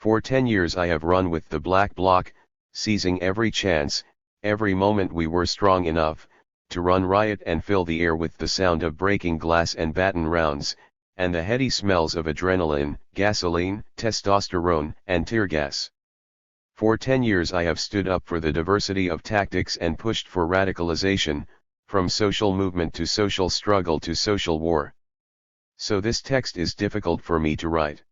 For 10 years I have run with the Black Bloc, seizing every chance, every moment we were strong enough, to run riot and fill the air with the sound of breaking glass and baton rounds, and the heady smells of adrenaline, gasoline, testosterone, and tear gas. For 10 years I have stood up for the diversity of tactics and pushed for radicalization, from social movement to social struggle to social war. So this text is difficult for me to write.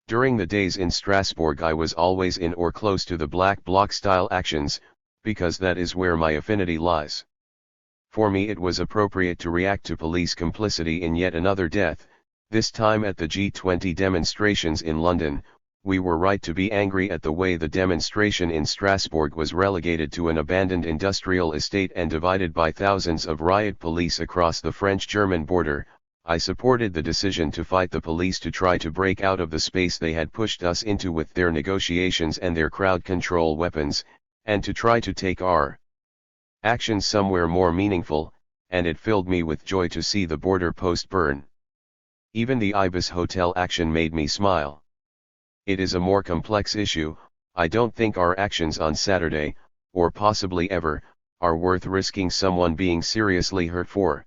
During the days in Strasbourg I was always in or close to the Black Bloc style actions, because that is where my affinity lies. For me it was appropriate to react to police complicity in yet another death, this time at the G20 demonstrations in London. We were right to be angry at the way the demonstration in Strasbourg was relegated to an abandoned industrial estate and divided by thousands of riot police across the French-German border. I supported the decision to fight the police to try to break out of the space they had pushed us into with their negotiations and their crowd control weapons, and to try to take our actions somewhere more meaningful, and it filled me with joy to see the border post burn. Even the Ibis Hotel action made me smile. It is a more complex issue. I don't think our actions on Saturday, or possibly ever, are worth risking someone being seriously hurt for.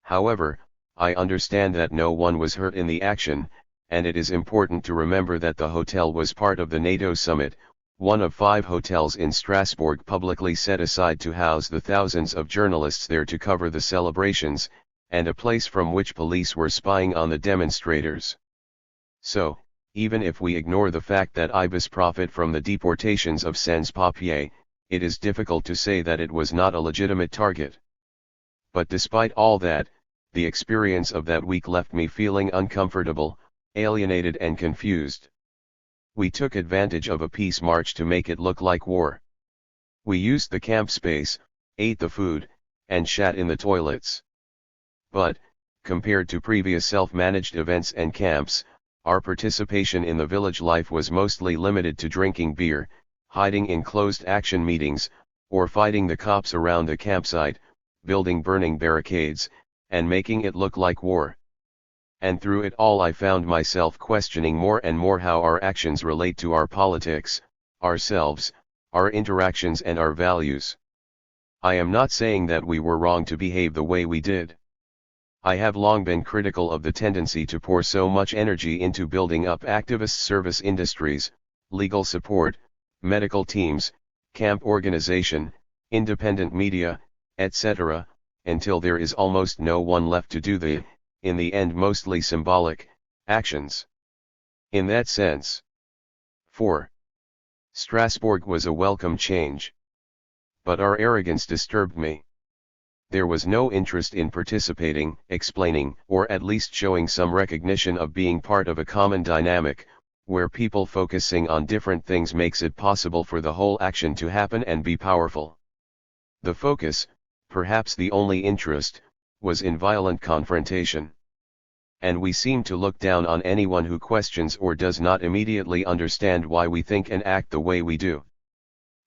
However, I understand that no one was hurt in the action, and it is important to remember that the hotel was part of the NATO summit, one of 5 hotels in Strasbourg publicly set aside to house the thousands of journalists there to cover the celebrations, and a place from which police were spying on the demonstrators. So, even if we ignore the fact that Ibis profit from the deportations of sans-papiers, it is difficult to say that it was not a legitimate target. But despite all that, the experience of that week left me feeling uncomfortable, alienated and confused. We took advantage of a peace march to make it look like war. We used the camp space, ate the food, and shat in the toilets. But, compared to previous self-managed events and camps, our participation in the village life was mostly limited to drinking beer, hiding in closed action meetings, or fighting the cops around the campsite, building burning barricades, and making it look like war. And through it all I found myself questioning more and more how our actions relate to our politics, ourselves, our interactions and our values. I am not saying that we were wrong to behave the way we did. I have long been critical of the tendency to pour so much energy into building up activist service industries, legal support, medical teams, camp organization, independent media, etc., until there is almost no one left to do the, in the end mostly symbolic, actions. In that sense, 4. Strasbourg was a welcome change. But our arrogance disturbed me. There was no interest in participating, explaining, or at least showing some recognition of being part of a common dynamic, where people focusing on different things makes it possible for the whole action to happen and be powerful. The focus, perhaps the only interest, was in violent confrontation. And we seem to look down on anyone who questions or does not immediately understand why we think and act the way we do.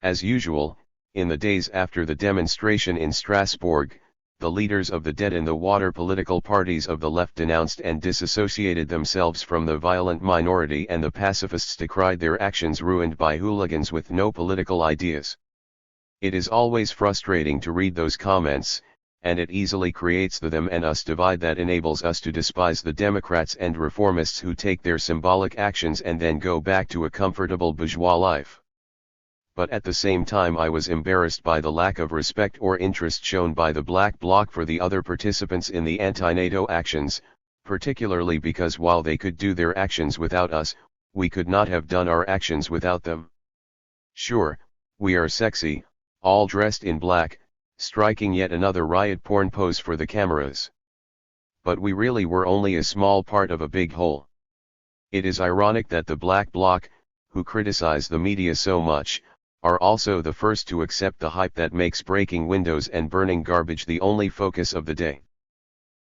As usual, in the days after the demonstration in Strasbourg, the leaders of the dead-in-the-water political parties of the left denounced and disassociated themselves from the violent minority, and the pacifists decried their actions ruined by hooligans with no political ideas. It is always frustrating to read those comments, and it easily creates the them and us divide that enables us to despise the Democrats and reformists who take their symbolic actions and then go back to a comfortable bourgeois life. But at the same time I was embarrassed by the lack of respect or interest shown by the Black Bloc for the other participants in the anti-NATO actions, particularly because while they could do their actions without us, we could not have done our actions without them. Sure, we are sexy, all dressed in black, striking yet another riot porn pose for the cameras. But we really were only a small part of a big whole. It is ironic that the Black Bloc, who criticize the media so much, are also the first to accept the hype that makes breaking windows and burning garbage the only focus of the day.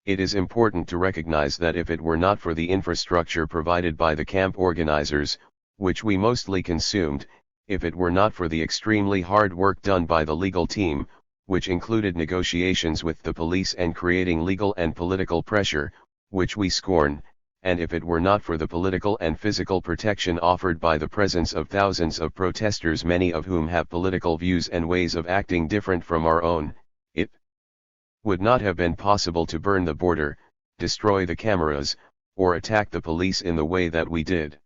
It is important to recognize that if it were not for the infrastructure provided by the camp organizers, which we mostly consumed, if it were not for the extremely hard work done by the legal team, which included negotiations with the police and creating legal and political pressure, which we scorn, and if it were not for the political and physical protection offered by the presence of thousands of protesters, many of whom have political views and ways of acting different from our own, it would not have been possible to burn the border, destroy the cameras, or attack the police in the way that we did.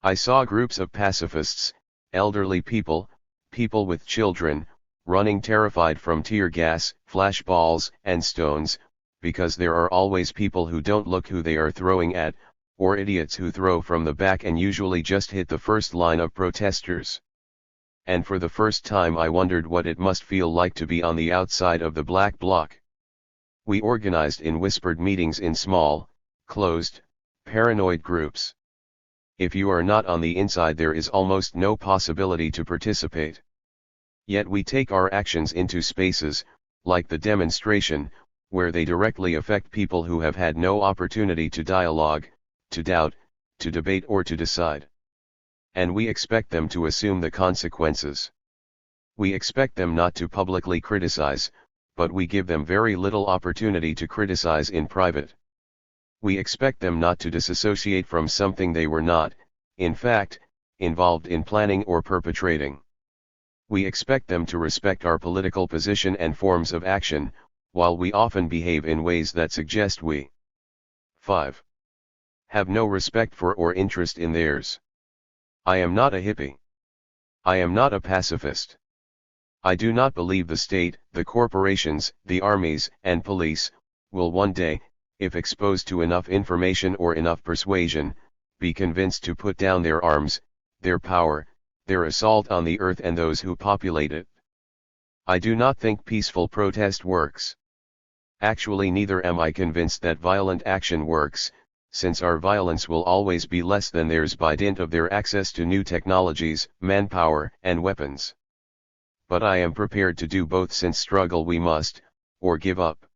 I saw groups of pacifists, elderly people, people with children, running terrified from tear gas, flashballs, and stones, because there are always people who don't look who they are throwing at, or idiots who throw from the back and usually just hit the first line of protesters. And for the first time I wondered what it must feel like to be on the outside of the black bloc. We organized in whispered meetings in small, closed, paranoid groups. If you are not on the inside, there is almost no possibility to participate. Yet we take our actions into spaces, like the demonstration, where they directly affect people who have had no opportunity to dialogue, to doubt, to debate or to decide. And we expect them to assume the consequences. We expect them not to publicly criticize, but we give them very little opportunity to criticize in private. We expect them not to disassociate from something they were not, in fact, involved in planning or perpetrating. We expect them to respect our political position and forms of action, while we often behave in ways that suggest we 5. Have no respect for or interest in theirs. I am not a hippie. I am not a pacifist. I do not believe the state, the corporations, the armies, and police, will one day, if exposed to enough information or enough persuasion, be convinced to put down their arms, their power, their assault on the earth and those who populate it. I do not think peaceful protest works. Actually, neither am I convinced that violent action works, since our violence will always be less than theirs by dint of their access to new technologies, manpower, and weapons. But I am prepared to do both, since struggle we must, or give up.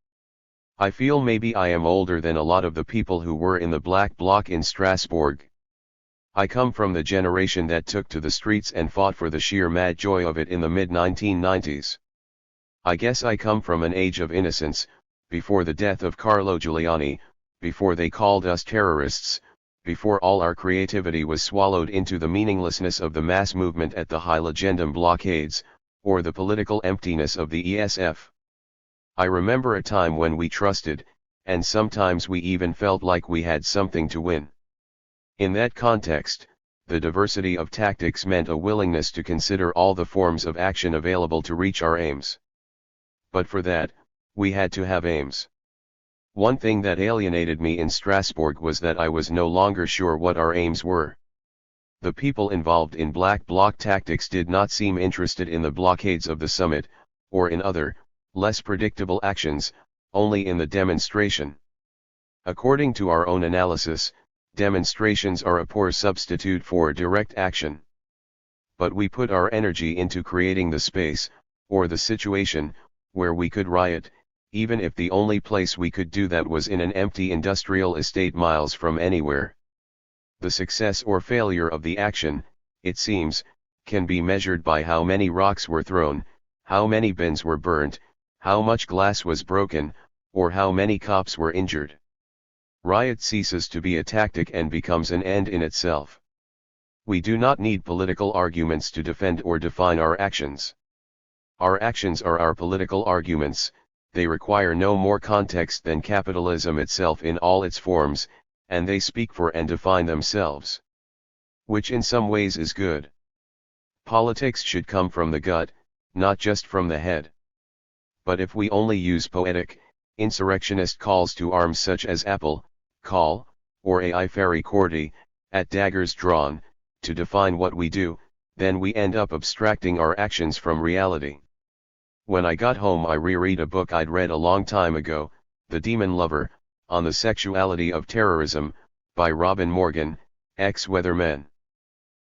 I feel maybe I am older than a lot of the people who were in the black bloc in Strasbourg. I come from the generation that took to the streets and fought for the sheer mad joy of it in the mid-1990s. I guess I come from an age of innocence, before the death of Carlo Giuliani, before they called us terrorists, before all our creativity was swallowed into the meaninglessness of the mass movement at the High Legendum blockades, or the political emptiness of the ESF. I remember a time when we trusted, and sometimes we even felt like we had something to win. In that context, the diversity of tactics meant a willingness to consider all the forms of action available to reach our aims. But for that, we had to have aims. One thing that alienated me in Strasbourg was that I was no longer sure what our aims were. The people involved in black bloc tactics did not seem interested in the blockades of the summit, or in other, less predictable actions, only in the demonstration. According to our own analysis, demonstrations are a poor substitute for direct action. But we put our energy into creating the space, or the situation, where we could riot, even if the only place we could do that was in an empty industrial estate miles from anywhere. The success or failure of the action, it seems, can be measured by how many rocks were thrown, how many bins were burnt, how much glass was broken, or how many cops were injured. Riot ceases to be a tactic and becomes an end in itself. We do not need political arguments to defend or define our actions. Our actions are our political arguments. They require no more context than capitalism itself in all its forms, and they speak for and define themselves. Which in some ways is good. Politics should come from the gut, not just from the head. But if we only use poetic, insurrectionist calls to arms such as Apple, call, or ai feri cordi, at daggers drawn, to define what we do, then we end up abstracting our actions from reality. When I got home I reread a book I'd read a long time ago, The Demon Lover, On the Sexuality of Terrorism, by Robin Morgan, ex-weatherman.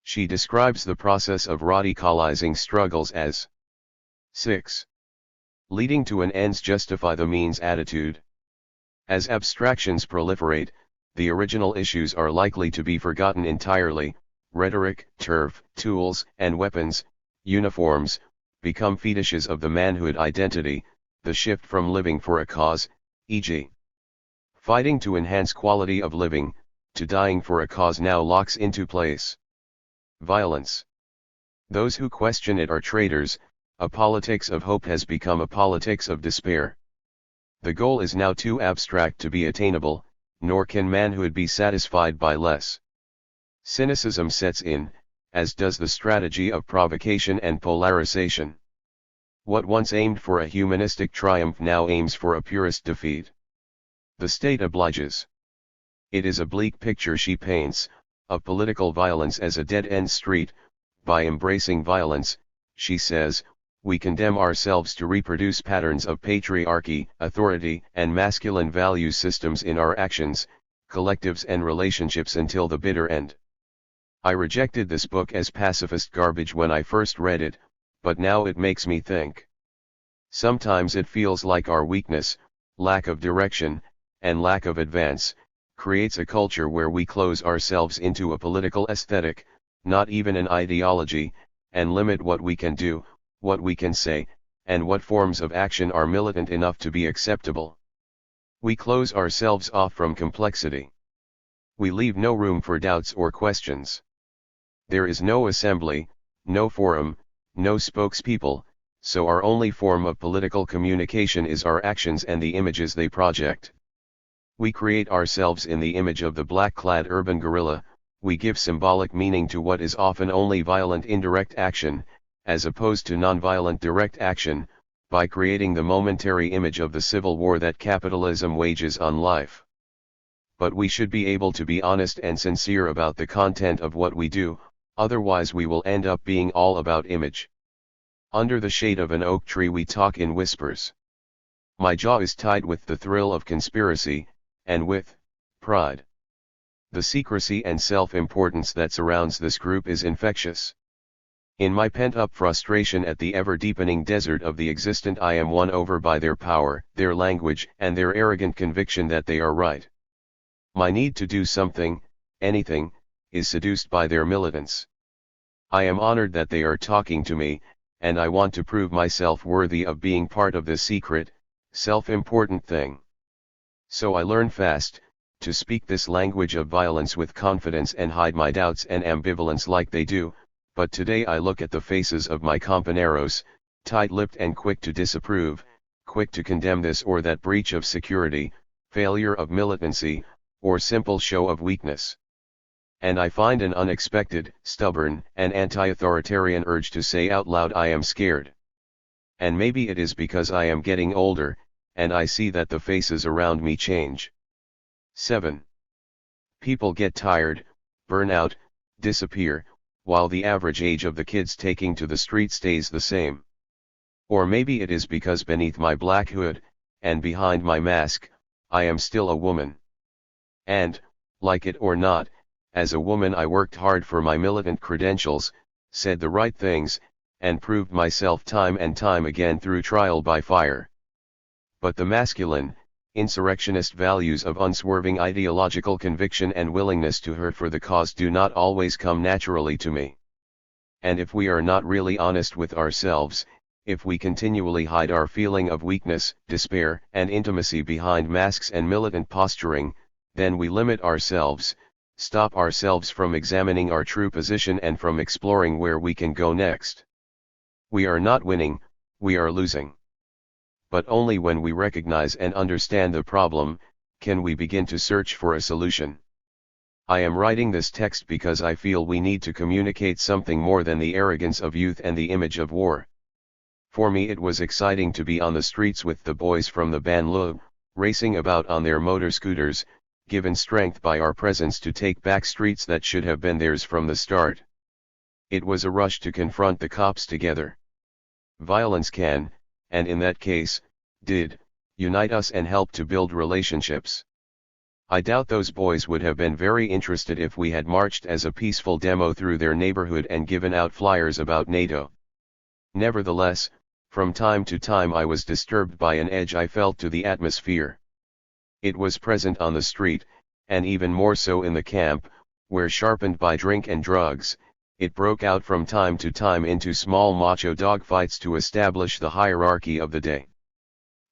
She describes the process of radicalizing struggles as 6. Leading to an ends justify the means attitude. As abstractions proliferate, the original issues are likely to be forgotten entirely. Rhetoric, turf, tools, and weapons, uniforms, become fetishes of the manhood identity, the shift from living for a cause, e.g. Fighting to enhance quality of living, to dying for a cause now locks into place. Violence. Those who question it are traitors. A politics of hope has become a politics of despair. The goal is now too abstract to be attainable, nor can manhood be satisfied by less. Cynicism sets in, as does the strategy of provocation and polarization. What once aimed for a humanistic triumph now aims for a purist defeat. The state obliges. It is a bleak picture she paints, of political violence as a dead-end street. By embracing violence, she says, we condemn ourselves to reproduce patterns of patriarchy, authority, and masculine value systems in our actions, collectives and relationships until the bitter end. I rejected this book as pacifist garbage when I first read it, but now it makes me think. Sometimes it feels like our weakness, lack of direction, and lack of advance, creates a culture where we close ourselves into a political aesthetic, not even an ideology, and limit what we can do, what we can say, and what forms of action are militant enough to be acceptable. We close ourselves off from complexity. We leave no room for doubts or questions. There is no assembly, no forum, no spokespeople, so our only form of political communication is our actions and the images they project. We create ourselves in the image of the black-clad urban guerrilla. We give symbolic meaning to what is often only violent indirect action, as opposed to non-violent direct action, by creating the momentary image of the civil war that capitalism wages on life. But we should be able to be honest and sincere about the content of what we do, otherwise we will end up being all about image. Under the shade of an oak tree we talk in whispers. My jaw is tied with the thrill of conspiracy, and with pride. The secrecy and self-importance that surrounds this group is infectious. In my pent-up frustration at the ever-deepening desert of the existent, I am won over by their power, their language, and their arrogant conviction that they are right. My need to do something, anything, is seduced by their militance. I am honored that they are talking to me, and I want to prove myself worthy of being part of this secret, self-important thing. So I learn fast, to speak this language of violence with confidence and hide my doubts and ambivalence like they do. But today I look at the faces of my compañeros, tight-lipped and quick to disapprove, quick to condemn this or that breach of security, failure of militancy, or simple show of weakness. And I find an unexpected, stubborn, and anti-authoritarian urge to say out loud I am scared. And maybe it is because I am getting older, and I see that the faces around me change. 7. People get tired, burn out, disappear, while the average age of the kids taking to the street stays the same. Or maybe it is because beneath my black hood, and behind my mask, I am still a woman. And, like it or not, as a woman I worked hard for my militant credentials, said the right things, and proved myself time and time again through trial by fire. But the masculine, insurrectionist values of unswerving ideological conviction and willingness to hurt for the cause do not always come naturally to me. And if we are not really honest with ourselves, if we continually hide our feeling of weakness, despair, and intimacy behind masks and militant posturing, then we limit ourselves, stop ourselves from examining our true position and from exploring where we can go next. We are not winning, we are losing. But only when we recognize and understand the problem, can we begin to search for a solution. I am writing this text because I feel we need to communicate something more than the arrogance of youth and the image of war. For me it was exciting to be on the streets with the boys from the banlieue, racing about on their motor scooters, given strength by our presence to take back streets that should have been theirs from the start. It was a rush to confront the cops together. Violence can, and in that case, did, unite us and help to build relationships. I doubt those boys would have been very interested if we had marched as a peaceful demo through their neighborhood and given out flyers about NATO. Nevertheless, from time to time I was disturbed by an edge I felt to the atmosphere. It was present on the street, and even more so in the camp, where sharpened by drink and drugs, it broke out from time to time into small macho dogfights to establish the hierarchy of the day.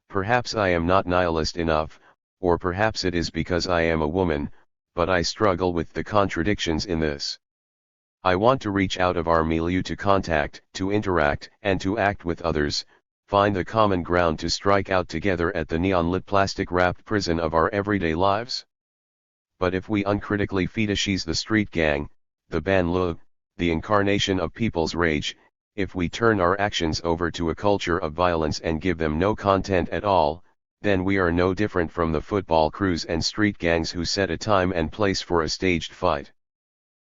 Perhaps I am not nihilist enough, or perhaps it is because I am a woman, but I struggle with the contradictions in this. I want to reach out of our milieu to contact, to interact, and to act with others, find the common ground to strike out together at the neon-lit plastic-wrapped prison of our everyday lives. But if we uncritically fetishize the street gang, the banlieue, the incarnation of people's rage, if we turn our actions over to a culture of violence and give them no content at all, then we are no different from the football crews and street gangs who set a time and place for a staged fight.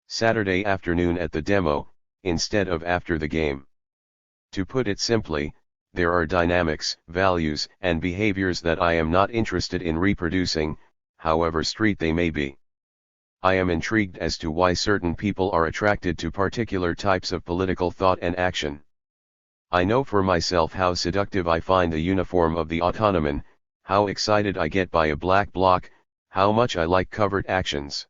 Saturday afternoon at the demo, instead of after the game. To put it simply, there are dynamics, values, and behaviors that I am not interested in reproducing, however street they may be. I am intrigued as to why certain people are attracted to particular types of political thought and action. I know for myself how seductive I find the uniform of the autonoman, how excited I get by a black bloc, how much I like covert actions.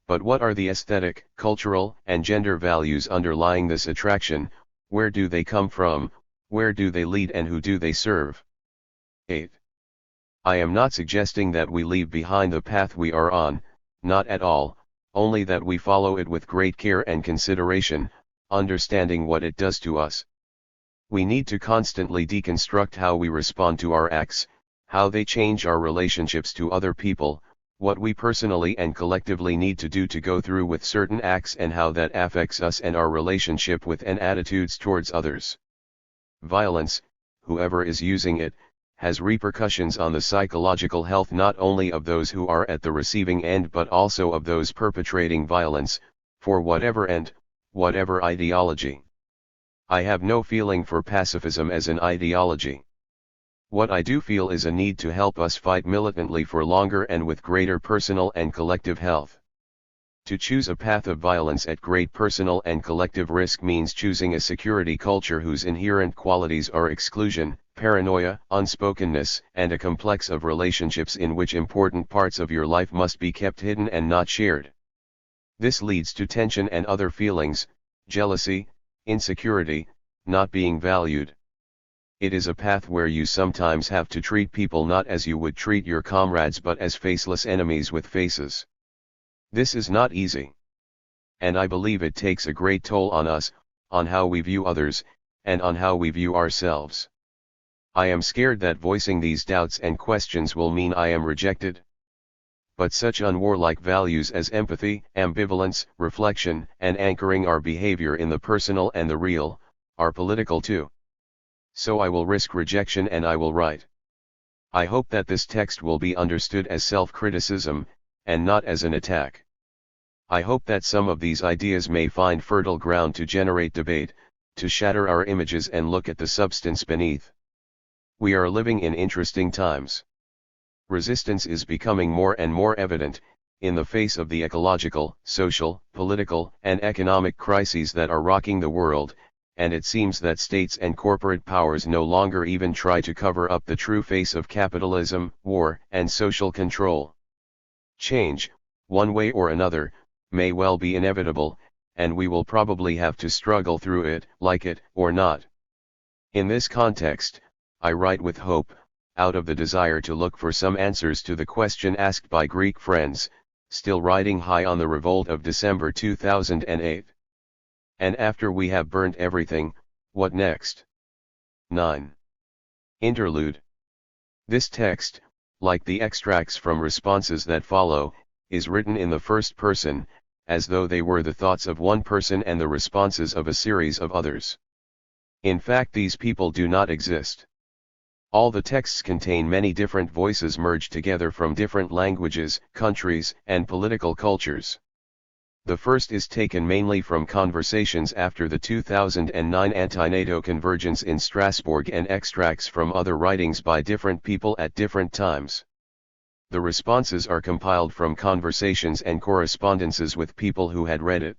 But what are the aesthetic, cultural, and gender values underlying this attraction? Where do they come from, where do they lead, and who do they serve? 8. I am not suggesting that we leave behind the path we are on, not at all, only that we follow it with great care and consideration, understanding what it does to us. We need to constantly deconstruct how we respond to our acts, how they change our relationships to other people, what we personally and collectively need to do to go through with certain acts, and how that affects us and our relationship with and attitudes towards others. Violence, whoever is using it, has repercussions on the psychological health not only of those who are at the receiving end but also of those perpetrating violence, for whatever end, whatever ideology. I have no feeling for pacifism as an ideology. What I do feel is a need to help us fight militantly for longer and with greater personal and collective health. To choose a path of violence at great personal and collective risk means choosing a security culture whose inherent qualities are exclusion, paranoia, unspokenness, and a complex of relationships in which important parts of your life must be kept hidden and not shared. This leads to tension and other feelings, jealousy, insecurity, not being valued. It is a path where you sometimes have to treat people not as you would treat your comrades but as faceless enemies with faces. This is not easy. And I believe it takes a great toll on us, on how we view others, and on how we view ourselves. I am scared that voicing these doubts and questions will mean I am rejected. But such unwarlike values as empathy, ambivalence, reflection, and anchoring our behavior in the personal and the real, are political too. So I will risk rejection and I will write. I hope that this text will be understood as self-criticism, and not as an attack. I hope that some of these ideas may find fertile ground to generate debate, to shatter our images and look at the substance beneath. We are living in interesting times. Resistance is becoming more and more evident, in the face of the ecological, social, political, and economic crises that are rocking the world, and it seems that states and corporate powers no longer even try to cover up the true face of capitalism, war, and social control. Change, one way or another, may well be inevitable, and we will probably have to struggle through it, like it or not. In this context, I write with hope, out of the desire to look for some answers to the question asked by Greek friends, still riding high on the revolt of December 2008. And after we have burnt everything, what next? 9. Interlude. This text, like the extracts from responses that follow, is written in the first person, as though they were the thoughts of one person and the responses of a series of others. In fact, these people do not exist. All the texts contain many different voices merged together from different languages, countries, and political cultures. The first is taken mainly from conversations after the 2009 anti-NATO convergence in Strasbourg and extracts from other writings by different people at different times. The responses are compiled from conversations and correspondences with people who had read it.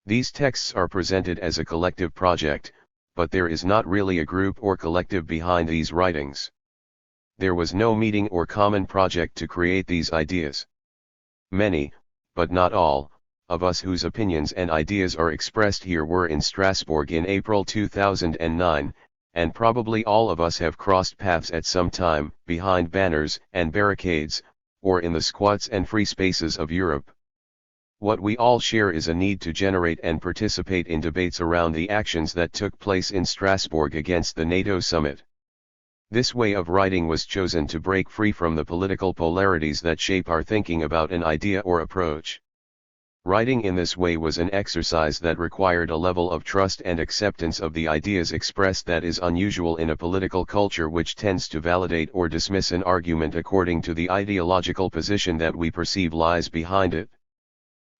These texts are presented as a collective project, but there is not really a group or collective behind these writings. There was no meeting or common project to create these ideas. Many, but not all, of us whose opinions and ideas are expressed here were in Strasbourg in April 2009, and probably all of us have crossed paths at some time, behind banners and barricades, or in the squats and free spaces of Europe. What we all share is a need to generate and participate in debates around the actions that took place in Strasbourg against the NATO summit. This way of writing was chosen to break free from the political polarities that shape our thinking about an idea or approach. Writing in this way was an exercise that required a level of trust and acceptance of the ideas expressed that is unusual in a political culture which tends to validate or dismiss an argument according to the ideological position that we perceive lies behind it.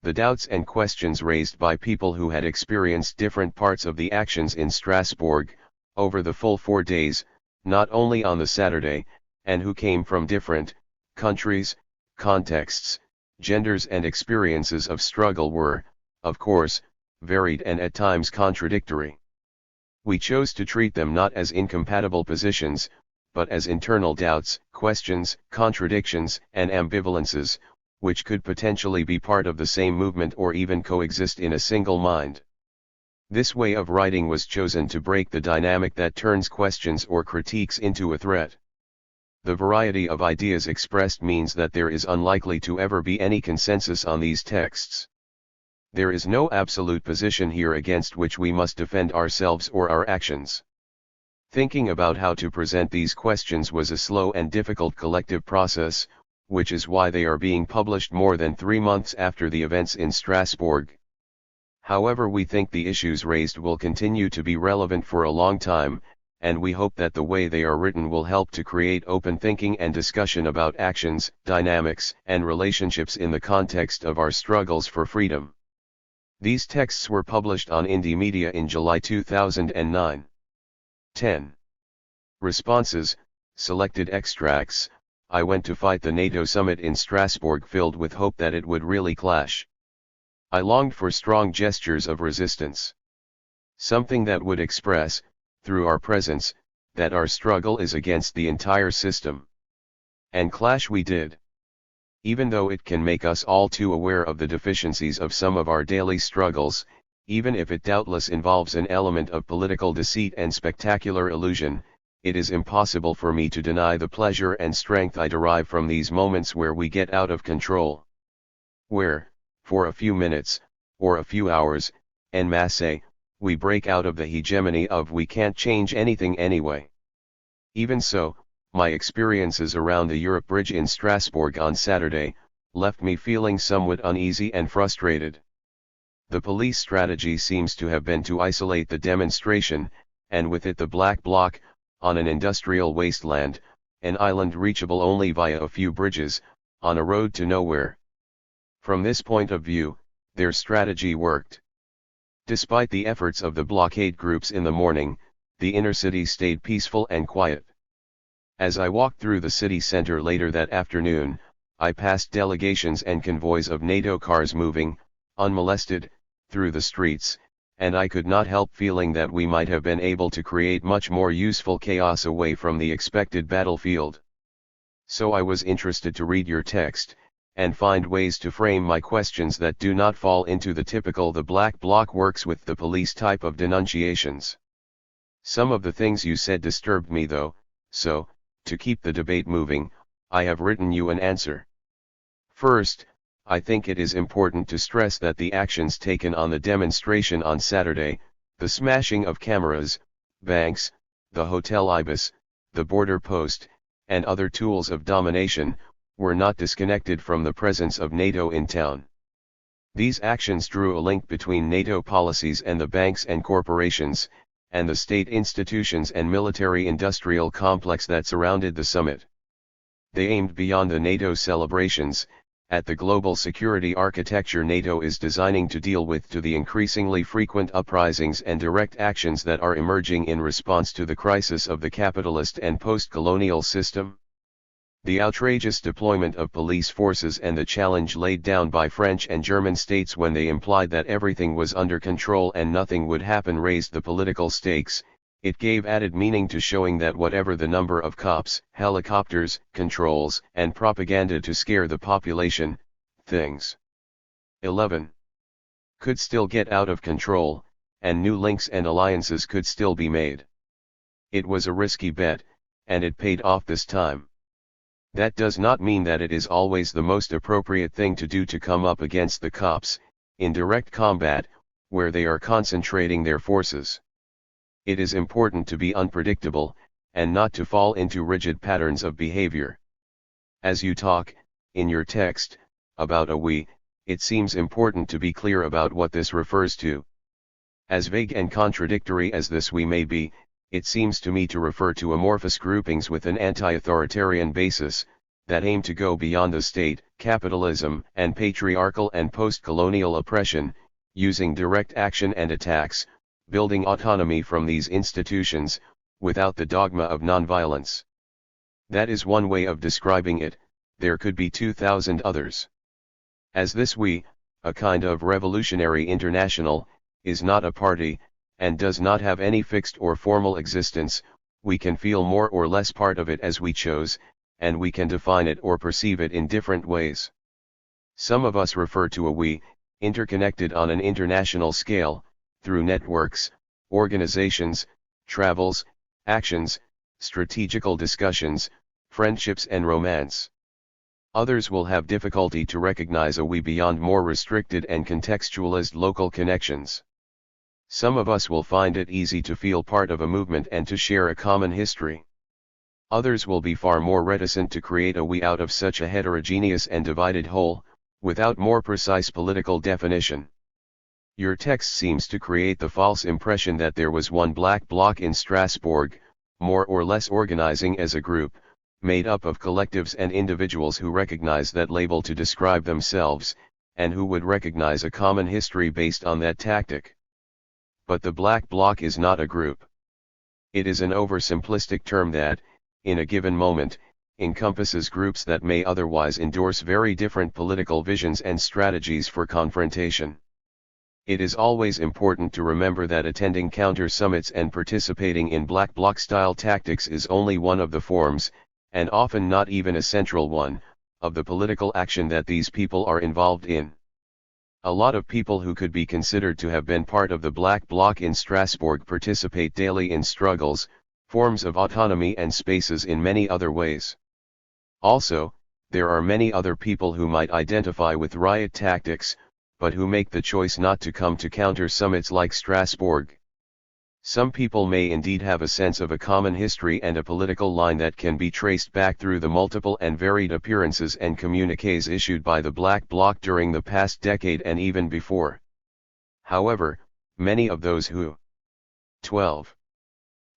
The doubts and questions raised by people who had experienced different parts of the actions in Strasbourg, over the full 4 days, not only on the Saturday, and who came from different countries, contexts, genders and experiences of struggle were, of course, varied and at times contradictory. We chose to treat them not as incompatible positions, but as internal doubts, questions, contradictions, and ambivalences, which could potentially be part of the same movement or even coexist in a single mind. This way of writing was chosen to break the dynamic that turns questions or critiques into a threat. The variety of ideas expressed means that there is unlikely to ever be any consensus on these texts. There is no absolute position here against which we must defend ourselves or our actions. Thinking about how to present these questions was a slow and difficult collective process, which is why they are being published more than 3 months after the events in Strasbourg. However, we think the issues raised will continue to be relevant for a long time, and we hope that the way they are written will help to create open thinking and discussion about actions, dynamics, and relationships in the context of our struggles for freedom. These texts were published on Indie Media in July 2009. 10. Responses, selected extracts. I went to fight the NATO summit in Strasbourg filled with hope that it would really clash. I longed for strong gestures of resistance. Something that would express, through our presence, that our struggle is against the entire system. And clash we did. Even though it can make us all too aware of the deficiencies of some of our daily struggles, even if it doubtless involves an element of political deceit and spectacular illusion, it is impossible for me to deny the pleasure and strength I derive from these moments where we get out of control. Where, for a few minutes, or a few hours, en masse, we break out of the hegemony of we can't change anything anyway. Even so, my experiences around the Europe Bridge in Strasbourg on Saturday, left me feeling somewhat uneasy and frustrated. The police strategy seems to have been to isolate the demonstration, and with it the Black Bloc, on an industrial wasteland, an island reachable only via a few bridges, on a road to nowhere. From this point of view, their strategy worked. Despite the efforts of the blockade groups in the morning, the inner city stayed peaceful and quiet. As I walked through the city center later that afternoon, I passed delegations and convoys of NATO cars moving, unmolested, through the streets, and I could not help feeling that we might have been able to create much more useful chaos away from the expected battlefield. So I was interested to read your text, and find ways to frame my questions that do not fall into the typical "the Black Bloc works with the police" type of denunciations. Some of the things you said disturbed me though, so, to keep the debate moving, I have written you an answer. First, I think it is important to stress that the actions taken on the demonstration on Saturday, the smashing of cameras, banks, the Hotel Ibis, the border post, and other tools of domination, were not disconnected from the presence of NATO in town. These actions drew a link between NATO policies and the banks and corporations, and the state institutions and military-industrial complex that surrounded the summit. They aimed beyond the NATO celebrations, at the global security architecture NATO is designing to deal with, to the increasingly frequent uprisings and direct actions that are emerging in response to the crisis of the capitalist and post-colonial system. The outrageous deployment of police forces and the challenge laid down by French and German states when they implied that everything was under control and nothing would happen raised the political stakes. It gave added meaning to showing that whatever the number of cops, helicopters, controls, and propaganda to scare the population, things 11 could still get out of control, and new links and alliances could still be made. It was a risky bet, and it paid off this time. That does not mean that it is always the most appropriate thing to do to come up against the cops, in direct combat, where they are concentrating their forces. It is important to be unpredictable, and not to fall into rigid patterns of behavior. As you talk, in your text, about a we, it seems important to be clear about what this refers to. As vague and contradictory as this we may be, it seems to me to refer to amorphous groupings with an anti-authoritarian basis, that aim to go beyond the state, capitalism, and patriarchal and post-colonial oppression, using direct action and attacks, building autonomy from these institutions, without the dogma of nonviolence. That is one way of describing it, there could be 2,000 others. As this we, a kind of revolutionary international, is not a party, and does not have any fixed or formal existence, we can feel more or less part of it as we chose, and we can define it or perceive it in different ways. Some of us refer to a we, interconnected on an international scale, through networks, organizations, travels, actions, strategical discussions, friendships and romance. Others will have difficulty to recognize a we beyond more restricted and contextualized local connections. Some of us will find it easy to feel part of a movement and to share a common history. Others will be far more reticent to create a we out of such a heterogeneous and divided whole, without more precise political definition. Your text seems to create the false impression that there was one black bloc in Strasbourg, more or less organizing as a group, made up of collectives and individuals who recognize that label to describe themselves, and who would recognize a common history based on that tactic. But the black bloc is not a group. It is an oversimplistic term that, in a given moment, encompasses groups that may otherwise endorse very different political visions and strategies for confrontation. It is always important to remember that attending counter summits and participating in black bloc-style tactics is only one of the forms, and often not even a central one, of the political action that these people are involved in. A lot of people who could be considered to have been part of the black bloc in Strasbourg participate daily in struggles, forms of autonomy and spaces in many other ways. Also, there are many other people who might identify with riot tactics, but who make the choice not to come to counter summits like Strasbourg. Some people may indeed have a sense of a common history and a political line that can be traced back through the multiple and varied appearances and communiques issued by the Black Bloc during the past decade and even before. However, many of those who 12.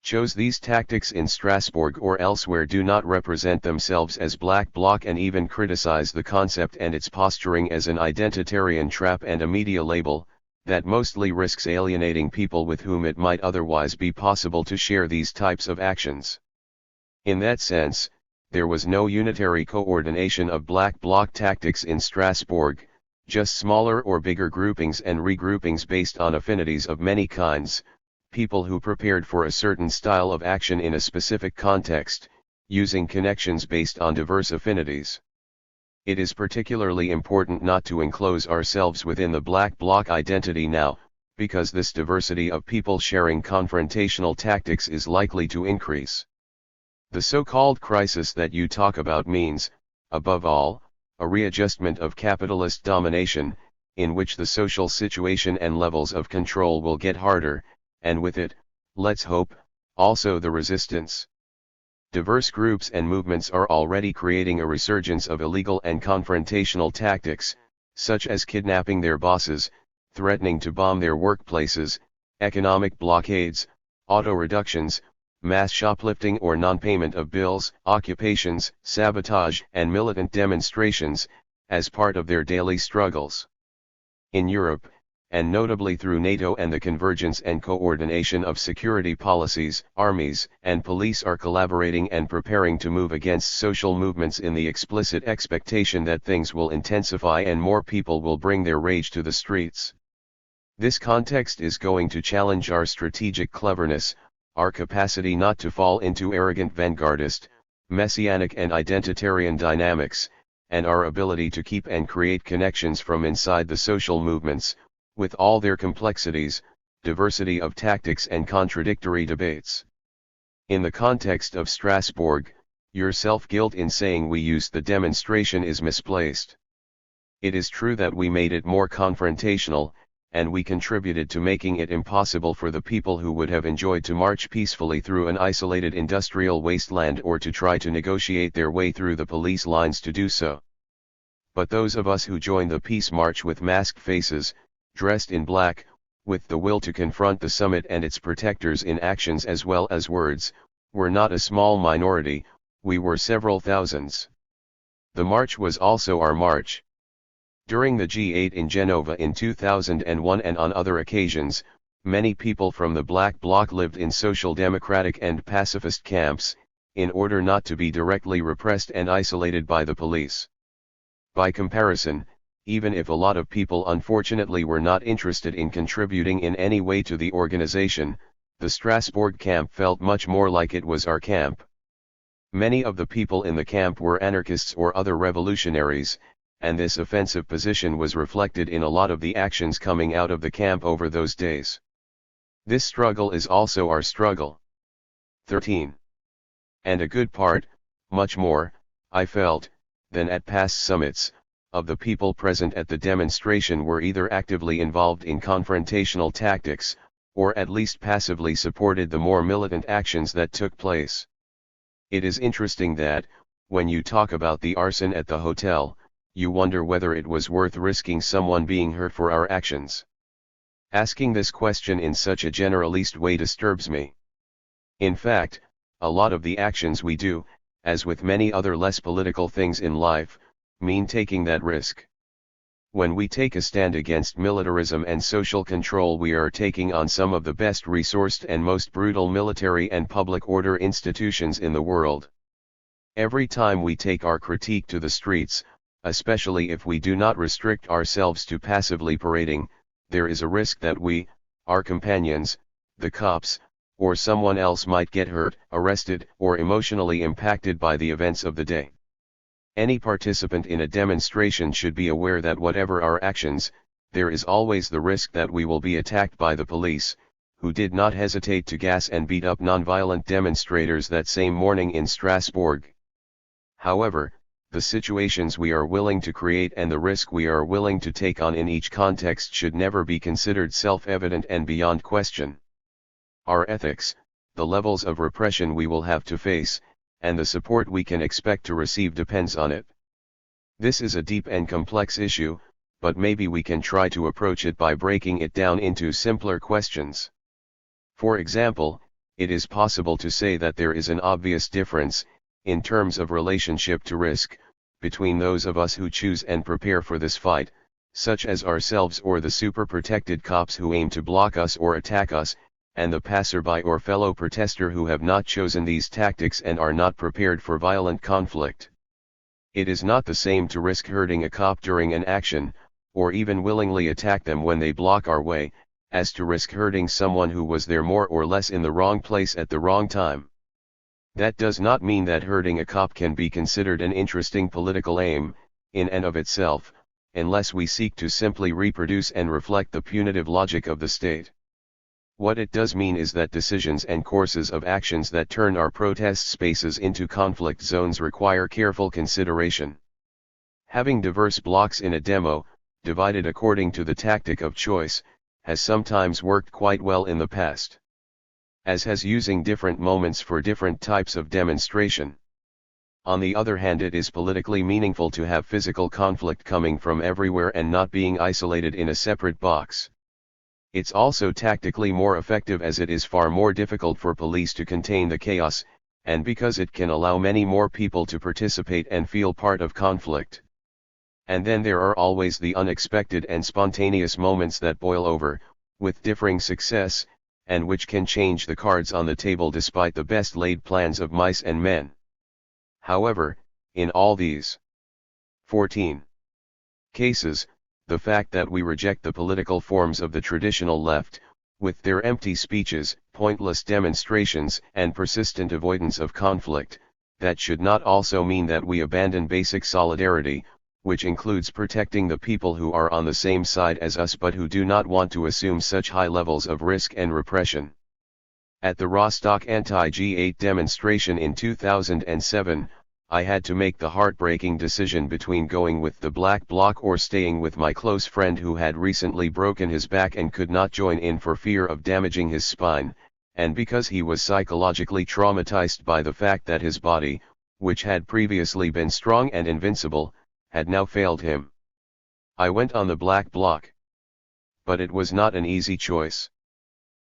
chose these tactics in Strasbourg or elsewhere do not represent themselves as Black Bloc and even criticize the concept and its posturing as an identitarian trap and a media label that mostly risks alienating people with whom it might otherwise be possible to share these types of actions. In that sense, there was no unitary coordination of Black Bloc tactics in Strasbourg, just smaller or bigger groupings and regroupings based on affinities of many kinds, people who prepared for a certain style of action in a specific context, using connections based on diverse affinities. It is particularly important not to enclose ourselves within the Black Bloc identity now, because this diversity of people sharing confrontational tactics is likely to increase. The so-called crisis that you talk about means, above all, a readjustment of capitalist domination, in which the social situation and levels of control will get harder, and with it, let's hope, also the resistance. Diverse groups and movements are already creating a resurgence of illegal and confrontational tactics, such as kidnapping their bosses, threatening to bomb their workplaces, economic blockades, auto reductions, mass shoplifting or non-payment of bills, occupations, sabotage and militant demonstrations, as part of their daily struggles. In Europe, and notably through NATO and the convergence and coordination of security policies, armies and police are collaborating and preparing to move against social movements in the explicit expectation that things will intensify and more people will bring their rage to the streets. This context is going to challenge our strategic cleverness, our capacity not to fall into arrogant vanguardist, messianic and identitarian dynamics, and our ability to keep and create connections from inside the social movements, with all their complexities, diversity of tactics and contradictory debates. In the context of Strasbourg, your self-guilt in saying we used the demonstration is misplaced. It is true that we made it more confrontational, and we contributed to making it impossible for the people who would have enjoyed to march peacefully through an isolated industrial wasteland or to try to negotiate their way through the police lines to do so. But those of us who joined the peace march with masked faces, dressed in black, with the will to confront the summit and its protectors in actions as well as words, were not a small minority, we were several thousands. The march was also our march. During the G8 in Genova in 2001 and on other occasions, many people from the Black Bloc lived in social democratic and pacifist camps, in order not to be directly repressed and isolated by the police. By comparison, even if a lot of people unfortunately were not interested in contributing in any way to the organization, the Strasbourg camp felt much more like it was our camp. Many of the people in the camp were anarchists or other revolutionaries, and this offensive position was reflected in a lot of the actions coming out of the camp over those days. This struggle is also our struggle. 13. And a good part, much more, I felt, than at past summits, of the people present at the demonstration were either actively involved in confrontational tactics, or at least passively supported the more militant actions that took place. It is interesting that, when you talk about the arson at the hotel, you wonder whether it was worth risking someone being hurt for our actions. Asking this question in such a generalist way disturbs me. In fact, a lot of the actions we do, as with many other less political things in life, mean taking that risk. When we take a stand against militarism and social control, we are taking on some of the best resourced and most brutal military and public order institutions in the world. Every time we take our critique to the streets, especially if we do not restrict ourselves to passively parading, there is a risk that we, our companions, the cops, or someone else might get hurt, arrested, or emotionally impacted by the events of the day. Any participant in a demonstration should be aware that whatever our actions, there is always the risk that we will be attacked by the police, who did not hesitate to gas and beat up nonviolent demonstrators that same morning in Strasbourg. However, the situations we are willing to create and the risk we are willing to take on in each context should never be considered self-evident and beyond question. Our ethics, the levels of repression we will have to face, and the support we can expect to receive depends on it. This is a deep and complex issue, but maybe we can try to approach it by breaking it down into simpler questions. For example, it is possible to say that there is an obvious difference, in terms of relationship to risk, between those of us who choose and prepare for this fight, such as ourselves or the super-protected cops who aim to block us or attack us, and the passerby or fellow protester who have not chosen these tactics and are not prepared for violent conflict. It is not the same to risk hurting a cop during an action, or even willingly attack them when they block our way, as to risk hurting someone who was there more or less in the wrong place at the wrong time. That does not mean that hurting a cop can be considered an interesting political aim, in and of itself, unless we seek to simply reproduce and reflect the punitive logic of the state. What it does mean is that decisions and courses of actions that turn our protest spaces into conflict zones require careful consideration. Having diverse blocks in a demo, divided according to the tactic of choice, has sometimes worked quite well in the past. As has using different moments for different types of demonstration. On the other hand, it is politically meaningful to have physical conflict coming from everywhere and not being isolated in a separate box. It's also tactically more effective as it is far more difficult for police to contain the chaos, and because it can allow many more people to participate and feel part of conflict. And then there are always the unexpected and spontaneous moments that boil over, with differing success, and which can change the cards on the table despite the best laid plans of mice and men. However, in all these 14 cases, the fact that we reject the political forms of the traditional left, with their empty speeches, pointless demonstrations, and persistent avoidance of conflict, that should not also mean that we abandon basic solidarity, which includes protecting the people who are on the same side as us but who do not want to assume such high levels of risk and repression. At the Rostock anti-G8 demonstration in 2007, I had to make the heartbreaking decision between going with the Black Bloc or staying with my close friend who had recently broken his back and could not join in for fear of damaging his spine, and because he was psychologically traumatized by the fact that his body, which had previously been strong and invincible, had now failed him. I went on the Black Bloc. But it was not an easy choice.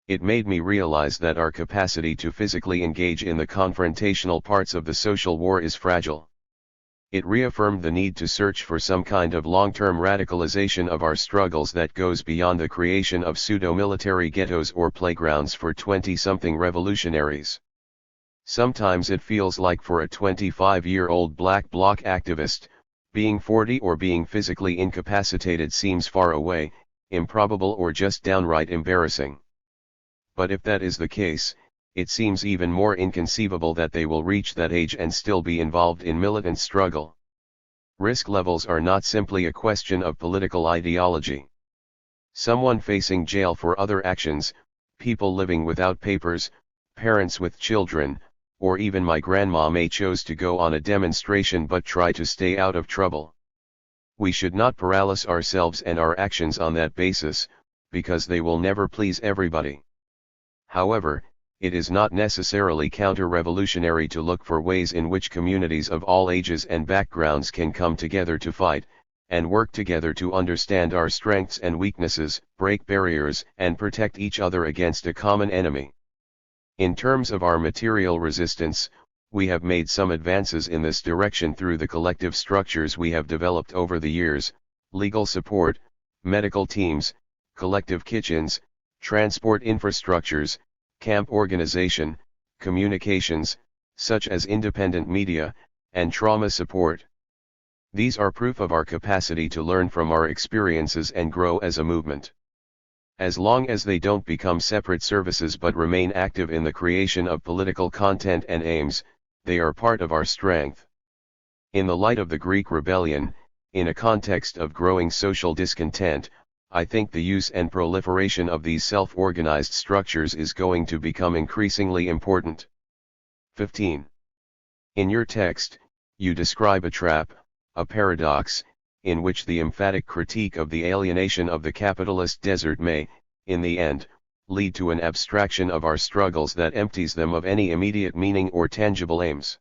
It made me realize that our capacity to physically engage in the confrontational parts of the social war is fragile. It reaffirmed the need to search for some kind of long-term radicalization of our struggles that goes beyond the creation of pseudo-military ghettos or playgrounds for 20-something revolutionaries. Sometimes it feels like for a 25-year-old Black Bloc activist, being 40 or being physically incapacitated seems far away, improbable or just downright embarrassing. But if that is the case, it seems even more inconceivable that they will reach that age and still be involved in militant struggle. Risk levels are not simply a question of political ideology. Someone facing jail for other actions, people living without papers, parents with children, or even my grandma may choose to go on a demonstration but try to stay out of trouble. We should not paralyze ourselves and our actions on that basis, because they will never please everybody. However, it is not necessarily counter-revolutionary to look for ways in which communities of all ages and backgrounds can come together to fight, and work together to understand our strengths and weaknesses, break barriers, and protect each other against a common enemy. In terms of our material resistance, we have made some advances in this direction through the collective structures we have developed over the years: legal support, medical teams, collective kitchens, transport infrastructures, camp organization, communications, such as independent media, and trauma support. These are proof of our capacity to learn from our experiences and grow as a movement. As long as they don't become separate services but remain active in the creation of political content and aims, they are part of our strength. In the light of the Greek rebellion, in a context of growing social discontent, I think the use and proliferation of these self-organized structures is going to become increasingly important. 15. In your text, you describe a trap, a paradox, in which the emphatic critique of the alienation of the capitalist desert may, in the end, lead to an abstraction of our struggles that empties them of any immediate meaning or tangible aims.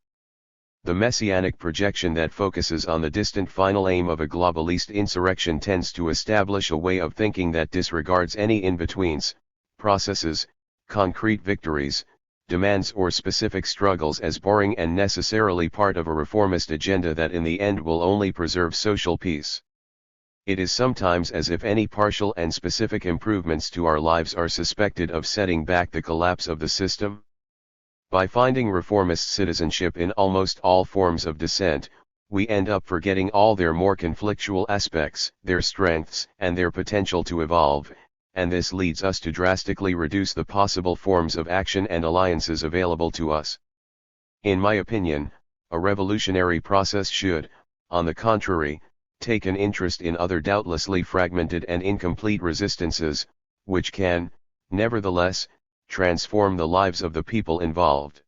The messianic projection that focuses on the distant final aim of a globalist insurrection tends to establish a way of thinking that disregards any in-betweens, processes, concrete victories, demands or specific struggles as boring and necessarily part of a reformist agenda that in the end will only preserve social peace. It is sometimes as if any partial and specific improvements to our lives are suspected of setting back the collapse of the system. By finding reformist citizenship in almost all forms of dissent, we end up forgetting all their more conflictual aspects, their strengths, and their potential to evolve, and this leads us to drastically reduce the possible forms of action and alliances available to us. In my opinion, a revolutionary process should, on the contrary, take an interest in other doubtlessly fragmented and incomplete resistances, which can, nevertheless, transform the lives of the people involved.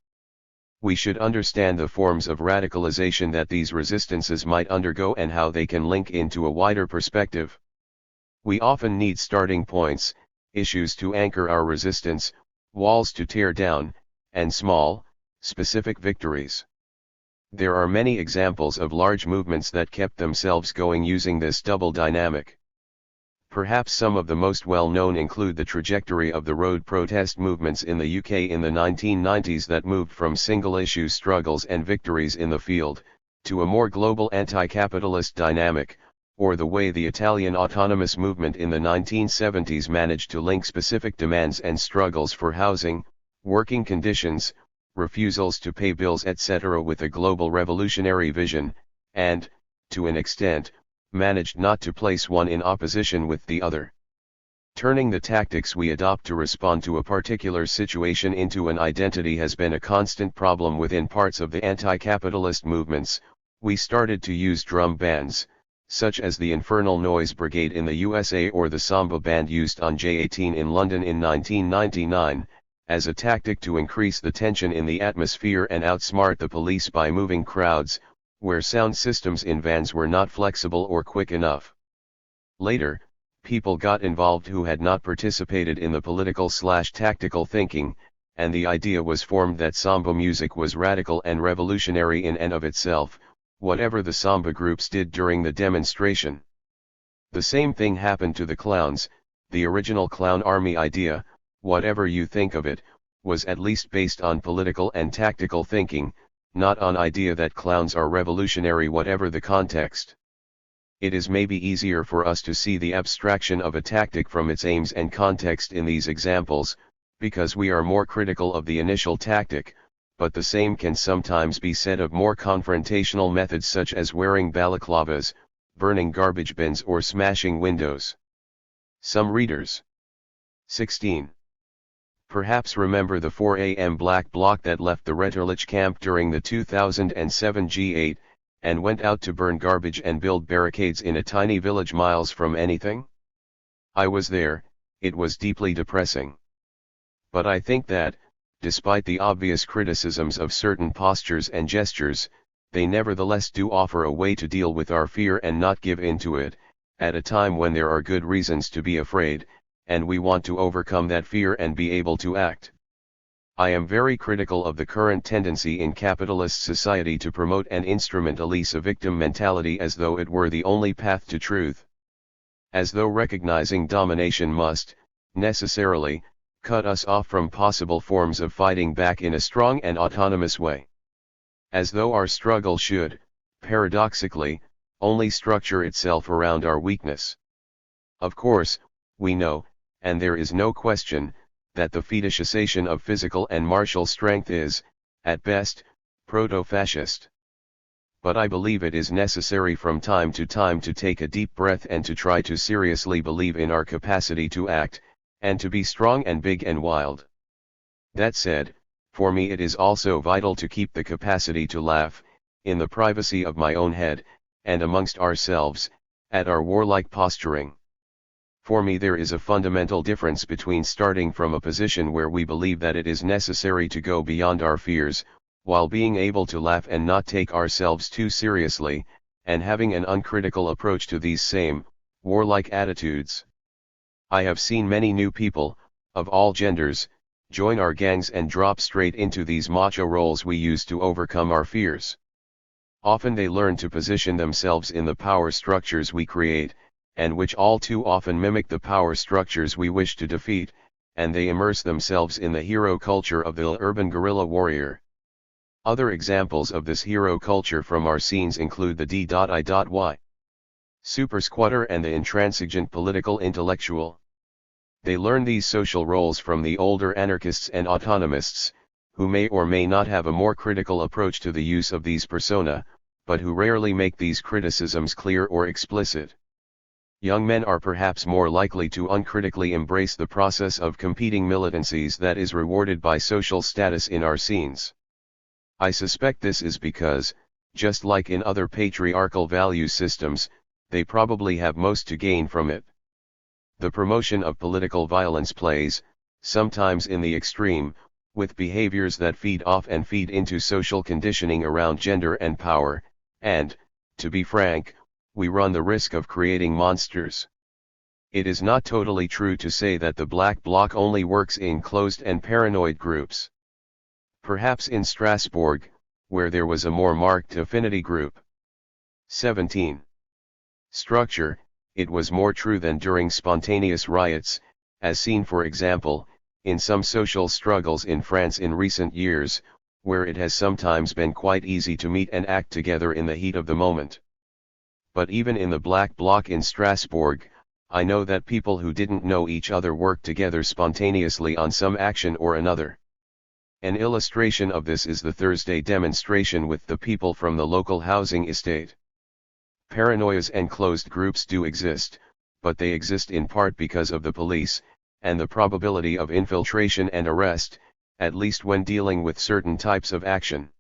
We should understand the forms of radicalization that these resistances might undergo and how they can link into a wider perspective. We often need starting points, issues to anchor our resistance, walls to tear down, and small, specific victories. There are many examples of large movements that kept themselves going using this double dynamic. Perhaps some of the most well-known include the trajectory of the road protest movements in the UK in the 1990s that moved from single-issue struggles and victories in the field, to a more global anti-capitalist dynamic, or the way the Italian autonomous movement in the 1970s managed to link specific demands and struggles for housing, working conditions, refusals to pay bills etc. with a global revolutionary vision, and, to an extent, managed not to place one in opposition with the other. Turning the tactics we adopt to respond to a particular situation into an identity has been a constant problem within parts of the anti-capitalist movements. We started to use drum bands, such as the Infernal Noise Brigade in the USA or the Samba Band used on J18 in London in 1999, as a tactic to increase the tension in the atmosphere and outsmart the police by moving crowds, where sound systems in vans were not flexible or quick enough. Later, people got involved who had not participated in the political/tactical thinking, and the idea was formed that samba music was radical and revolutionary in and of itself, whatever the samba groups did during the demonstration. The same thing happened to the clowns. The original clown army idea, whatever you think of it, was at least based on political and tactical thinking, not on idea that clowns are revolutionary whatever the context. It is maybe easier for us to see the abstraction of a tactic from its aims and context in these examples, because we are more critical of the initial tactic, but the same can sometimes be said of more confrontational methods such as wearing balaclavas, burning garbage bins or smashing windows. Some readers. 16. Perhaps remember the 4 a.m. black bloc that left the Retterlich camp during the 2007 G8, and went out to burn garbage and build barricades in a tiny village miles from anything? I was there. It was deeply depressing. But I think that, despite the obvious criticisms of certain postures and gestures, they nevertheless do offer a way to deal with our fear and not give in to it, at a time when there are good reasons to be afraid, and we want to overcome that fear and be able to act. I am very critical of the current tendency in capitalist society to promote and instrumentalize a victim mentality as though it were the only path to truth. As though recognizing domination must, necessarily, cut us off from possible forms of fighting back in a strong and autonomous way. As though our struggle should, paradoxically, only structure itself around our weakness. Of course, we know, and there is no question, that the fetishization of physical and martial strength is, at best, proto-fascist. But I believe it is necessary from time to time to take a deep breath and to try to seriously believe in our capacity to act, and to be strong and big and wild. That said, for me it is also vital to keep the capacity to laugh, in the privacy of my own head, and amongst ourselves, at our warlike posturing. For me there is a fundamental difference between starting from a position where we believe that it is necessary to go beyond our fears, while being able to laugh and not take ourselves too seriously, and having an uncritical approach to these same, warlike attitudes. I have seen many new people, of all genders, join our gangs and drop straight into these macho roles we use to overcome our fears. Often they learn to position themselves in the power structures we create, and which all too often mimic the power structures we wish to defeat, and they immerse themselves in the hero culture of the urban guerrilla warrior. Other examples of this hero culture from our scenes include the D.I.Y. super squatter and the intransigent political intellectual. They learn these social roles from the older anarchists and autonomists, who may or may not have a more critical approach to the use of these persona, but who rarely make these criticisms clear or explicit. Young men are perhaps more likely to uncritically embrace the process of competing militancies that is rewarded by social status in our scenes. I suspect this is because, just like in other patriarchal value systems, they probably have most to gain from it. The promotion of political violence plays, sometimes in the extreme, with behaviors that feed off and feed into social conditioning around gender and power, and, to be frank, we run the risk of creating monsters. It is not totally true to say that the black bloc only works in closed and paranoid groups. Perhaps in Strasbourg, where there was a more marked affinity group. 17. Structure. It was more true than during spontaneous riots, as seen for example, in some social struggles in France in recent years, where it has sometimes been quite easy to meet and act together in the heat of the moment. But even in the black bloc in Strasbourg, I know that people who didn't know each other worked together spontaneously on some action or another. An illustration of this is the Thursday demonstration with the people from the local housing estate. Paranoias and closed groups do exist, but they exist in part because of the police, and the probability of infiltration and arrest, at least when dealing with certain types of action.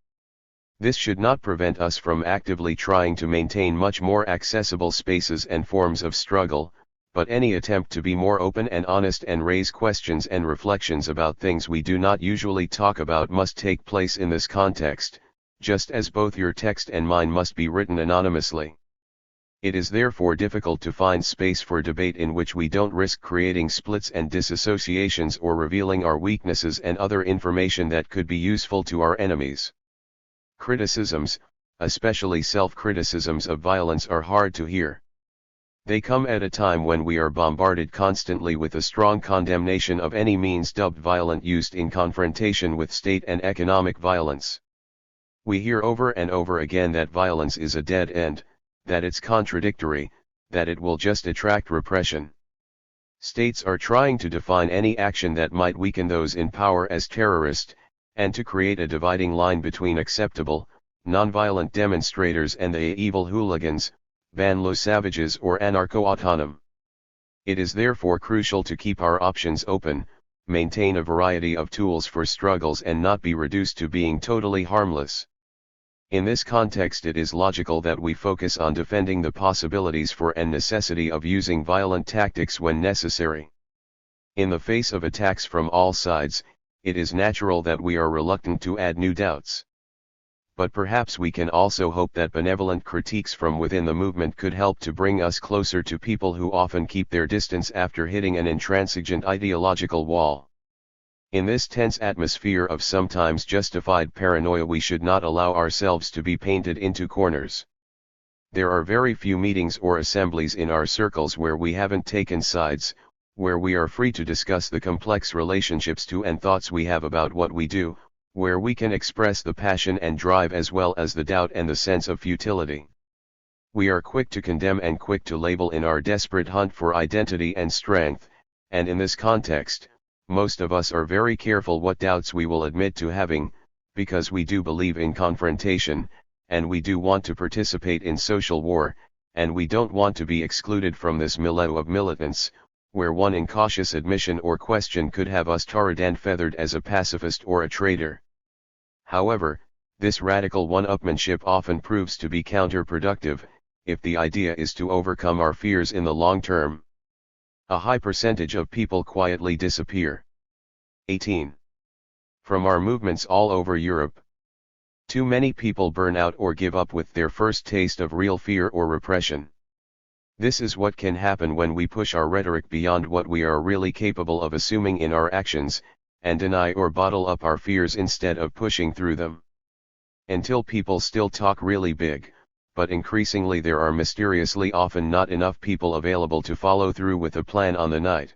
This should not prevent us from actively trying to maintain much more accessible spaces and forms of struggle, but any attempt to be more open and honest and raise questions and reflections about things we do not usually talk about must take place in this context, just as both your text and mine must be written anonymously. It is therefore difficult to find space for debate in which we don't risk creating splits and disassociations or revealing our weaknesses and other information that could be useful to our enemies. Criticisms, especially self-criticisms of violence, are hard to hear. They come at a time when we are bombarded constantly with a strong condemnation of any means dubbed violent used in confrontation with state and economic violence. We hear over and over again that violence is a dead end, that it's contradictory, that it will just attract repression. States are trying to define any action that might weaken those in power as terrorist, and to create a dividing line between acceptable, nonviolent demonstrators and the evil hooligans, ban los savages or anarcho-autonom. It is therefore crucial to keep our options open, maintain a variety of tools for struggles and not be reduced to being totally harmless. In this context, it is logical that we focus on defending the possibilities for and necessity of using violent tactics when necessary. In the face of attacks from all sides, it is natural that we are reluctant to add new doubts. But perhaps we can also hope that benevolent critiques from within the movement could help to bring us closer to people who often keep their distance after hitting an intransigent ideological wall. In this tense atmosphere of sometimes justified paranoia, we should not allow ourselves to be painted into corners. There are very few meetings or assemblies in our circles where we haven't taken sides, where we are free to discuss the complex relationships to and thoughts we have about what we do, where we can express the passion and drive as well as the doubt and the sense of futility. We are quick to condemn and quick to label in our desperate hunt for identity and strength, and in this context, most of us are very careful what doubts we will admit to having, because we do believe in confrontation, and we do want to participate in social war, and we don't want to be excluded from this milieu of militants, where one incautious admission or question could have us tarred and feathered as a pacifist or a traitor. However, this radical one-upmanship often proves to be counterproductive, if the idea is to overcome our fears in the long term. A high percentage of people quietly disappear. 18. From our movements all over Europe. Too many people burn out or give up with their first taste of real fear or repression. This is what can happen when we push our rhetoric beyond what we are really capable of assuming in our actions, and deny or bottle up our fears instead of pushing through them. Until people still talk really big, but increasingly there are mysteriously often not enough people available to follow through with a plan on the night.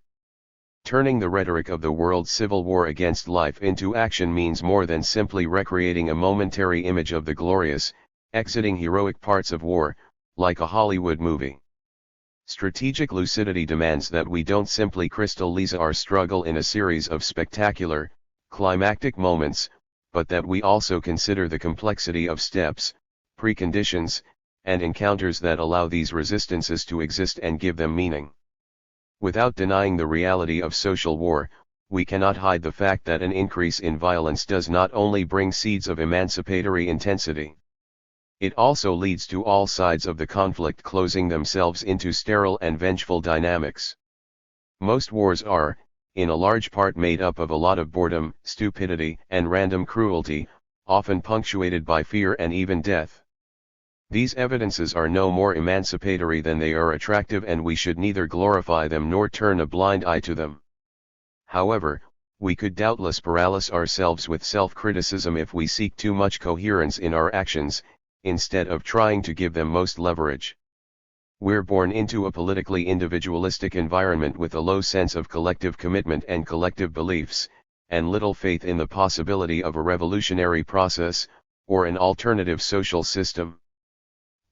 Turning the rhetoric of the world civil war against life into action means more than simply recreating a momentary image of the glorious, exiting heroic parts of war, like a Hollywood movie. Strategic lucidity demands that we don't simply crystallize our struggle in a series of spectacular, climactic moments, but that we also consider the complexity of steps, preconditions, and encounters that allow these resistances to exist and give them meaning. Without denying the reality of social war, we cannot hide the fact that an increase in violence does not only bring seeds of emancipatory intensity. It also leads to all sides of the conflict closing themselves into sterile and vengeful dynamics. Most wars are, in a large part, made up of a lot of boredom, stupidity, and random cruelty, often punctuated by fear and even death. These evidences are no more emancipatory than they are attractive, and we should neither glorify them nor turn a blind eye to them. However, we could doubtless paralyze ourselves with self-criticism if we seek too much coherence in our actions, instead of trying to give them most leverage. We're born into a politically individualistic environment with a low sense of collective commitment and collective beliefs, and little faith in the possibility of a revolutionary process, or an alternative social system.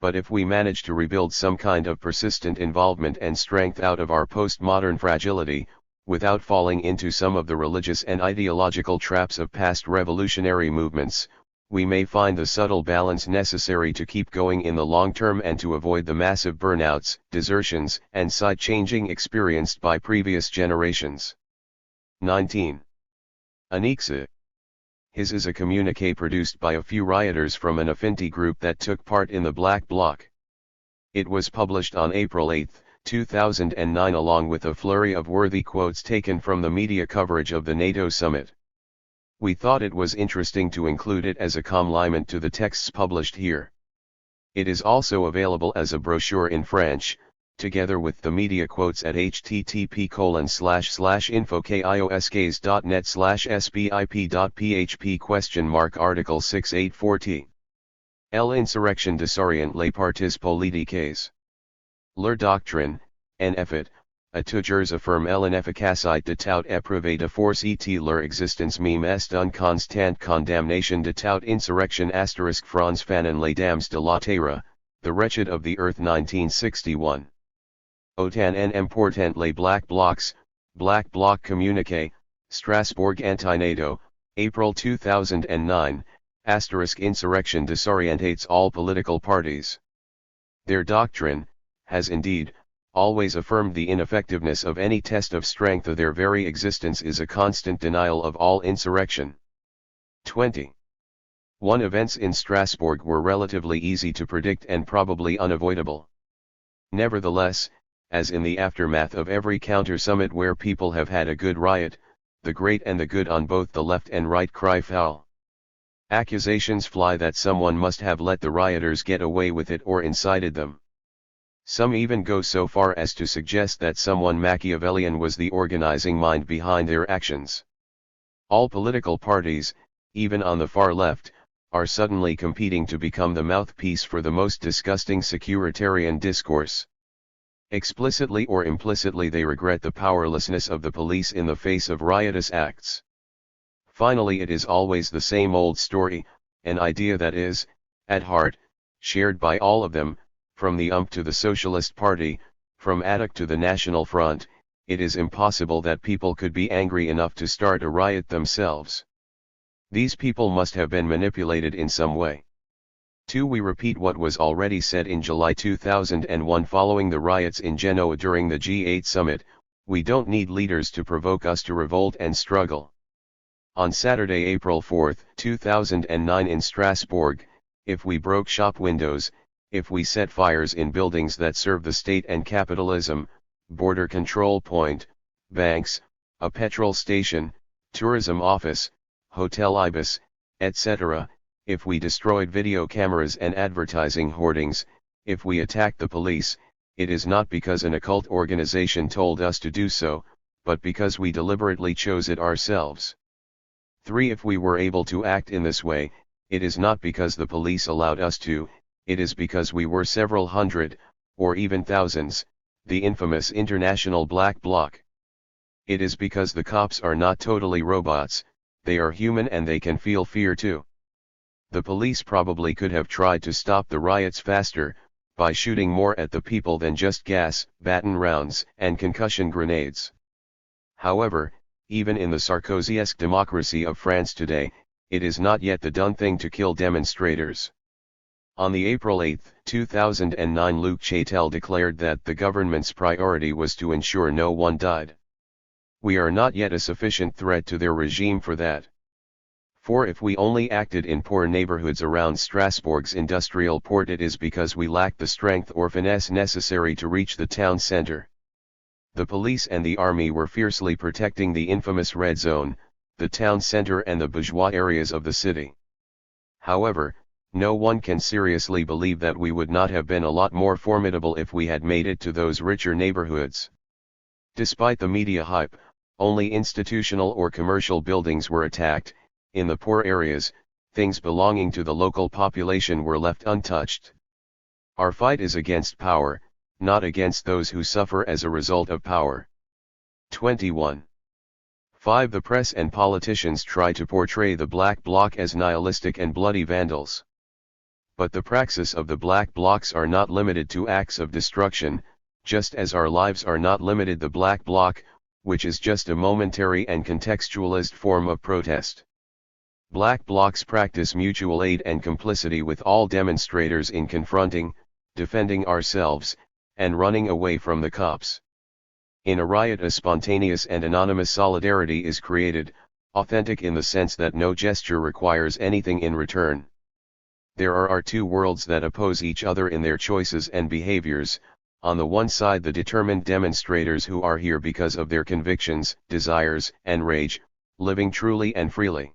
But if we manage to rebuild some kind of persistent involvement and strength out of our postmodern fragility, without falling into some of the religious and ideological traps of past revolutionary movements, we may find the subtle balance necessary to keep going in the long term and to avoid the massive burnouts, desertions, and side-changing experienced by previous generations. 19. Anixa. His is a communiqué produced by a few rioters from an affinity group that took part in the Black Bloc. It was published on April 8, 2009, along with a flurry of worthy quotes taken from the media coverage of the NATO summit. We thought it was interesting to include it as a complement to the texts published here. It is also available as a brochure in French, together with the media quotes at http://infokiosk.net/sbip.php article 684t. L'insurrection disoriente les partis politiques. Leur doctrine, en effet, a toujours affirme l'inefficacité de toute épreuve de force et leur existence même est une constante condamnation de toute insurrection * Franz Fanon Les Dames de la Terre, The Wretched of the Earth 1961. Autant en important les Black Blocs, Black Bloc Communiqué, Strasbourg Anti-NATO, April 2009, * insurrection disorientates all political parties. Their doctrine, has indeed, always affirmed the ineffectiveness of any test of strength. Their very existence is a constant denial of all insurrection. 20. Events in Strasbourg were relatively easy to predict and probably unavoidable. Nevertheless, as in the aftermath of every counter-summit where people have had a good riot, the great and the good on both the left and right cry foul. Accusations fly that someone must have let the rioters get away with it or incited them. Some even go so far as to suggest that someone Machiavellian was the organizing mind behind their actions. All political parties, even on the far left, are suddenly competing to become the mouthpiece for the most disgusting securitarian discourse. Explicitly or implicitly they regret the powerlessness of the police in the face of riotous acts. Finally, it is always the same old story, an idea that is, at heart, shared by all of them, from the UMP to the Socialist Party, from ATTAC to the National Front. It is impossible that people could be angry enough to start a riot themselves. These people must have been manipulated in some way. 2. We repeat what was already said in July 2001 following the riots in Genoa during the G8 summit: we don't need leaders to provoke us to revolt and struggle. On Saturday, April 4, 2009 in Strasbourg, if we broke shop windows, if we set fires in buildings that serve the state and capitalism, border control point, banks, a petrol station, tourism office, Hotel Ibis, etc., if we destroyed video cameras and advertising hoardings, if we attacked the police, it is not because an occult organization told us to do so, but because we deliberately chose it ourselves. 3. If we were able to act in this way, it is not because the police allowed us to, it is because we were several hundred, or even thousands, the infamous International Black Bloc. It is because the cops are not totally robots, they are human and they can feel fear too. The police probably could have tried to stop the riots faster, by shooting more at the people than just gas, baton rounds, and concussion grenades. However, even in the Sarkozyesque democracy of France today, it is not yet the done thing to kill demonstrators. On the April 8, 2009, Luc Châtel declared that the government's priority was to ensure no one died. We are not yet a sufficient threat to their regime for that. 4. If we only acted in poor neighborhoods around Strasbourg's industrial port, it is because we lacked the strength or finesse necessary to reach the town center. The police and the army were fiercely protecting the infamous red zone, the town center and the bourgeois areas of the city. However, no one can seriously believe that we would not have been a lot more formidable if we had made it to those richer neighborhoods. Despite the media hype, only institutional or commercial buildings were attacked. In the poor areas, things belonging to the local population were left untouched. Our fight is against power, not against those who suffer as a result of power. 21. 5. The press and politicians try to portray the Black Bloc as nihilistic and bloody vandals. But the praxis of the Black Blocs are not limited to acts of destruction, just as our lives are not limited. The Black Bloc, which is just a momentary and contextualized form of protest. Black Blocs practice mutual aid and complicity with all demonstrators in confronting, defending ourselves, and running away from the cops. In a riot, a spontaneous and anonymous solidarity is created, authentic in the sense that no gesture requires anything in return. There are two worlds that oppose each other in their choices and behaviors, On the one side the determined demonstrators who are here because of their convictions, desires, and rage, living truly and freely.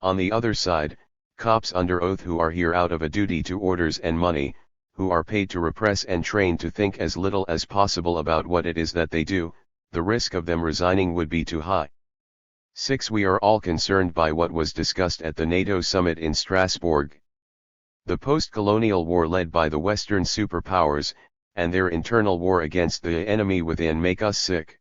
On the other side, cops under oath who are here out of a duty to orders and money, who are paid to repress and trained to think as little as possible about what it is that they do. The risk of them resigning would be too high. 6. We are all concerned by what was discussed at the NATO summit in Strasbourg. The post-colonial war led by the Western superpowers, and their internal war against the enemy within make us sick.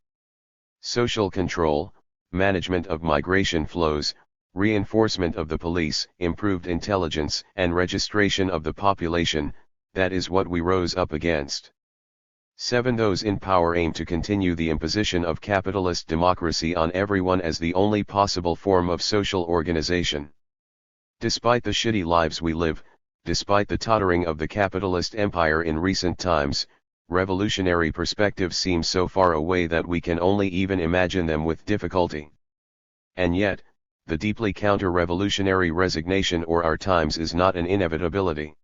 Social control, management of migration flows, reinforcement of the police, improved intelligence, and registration of the population, that is what we rose up against. 7. Those in power aim to continue the imposition of capitalist democracy on everyone as the only possible form of social organization. Despite the shitty lives we live, despite the tottering of the capitalist empire in recent times, revolutionary perspectives seem so far away that we can only even imagine them with difficulty. And yet, the deeply counter-revolutionary resignation or our times is not an inevitability.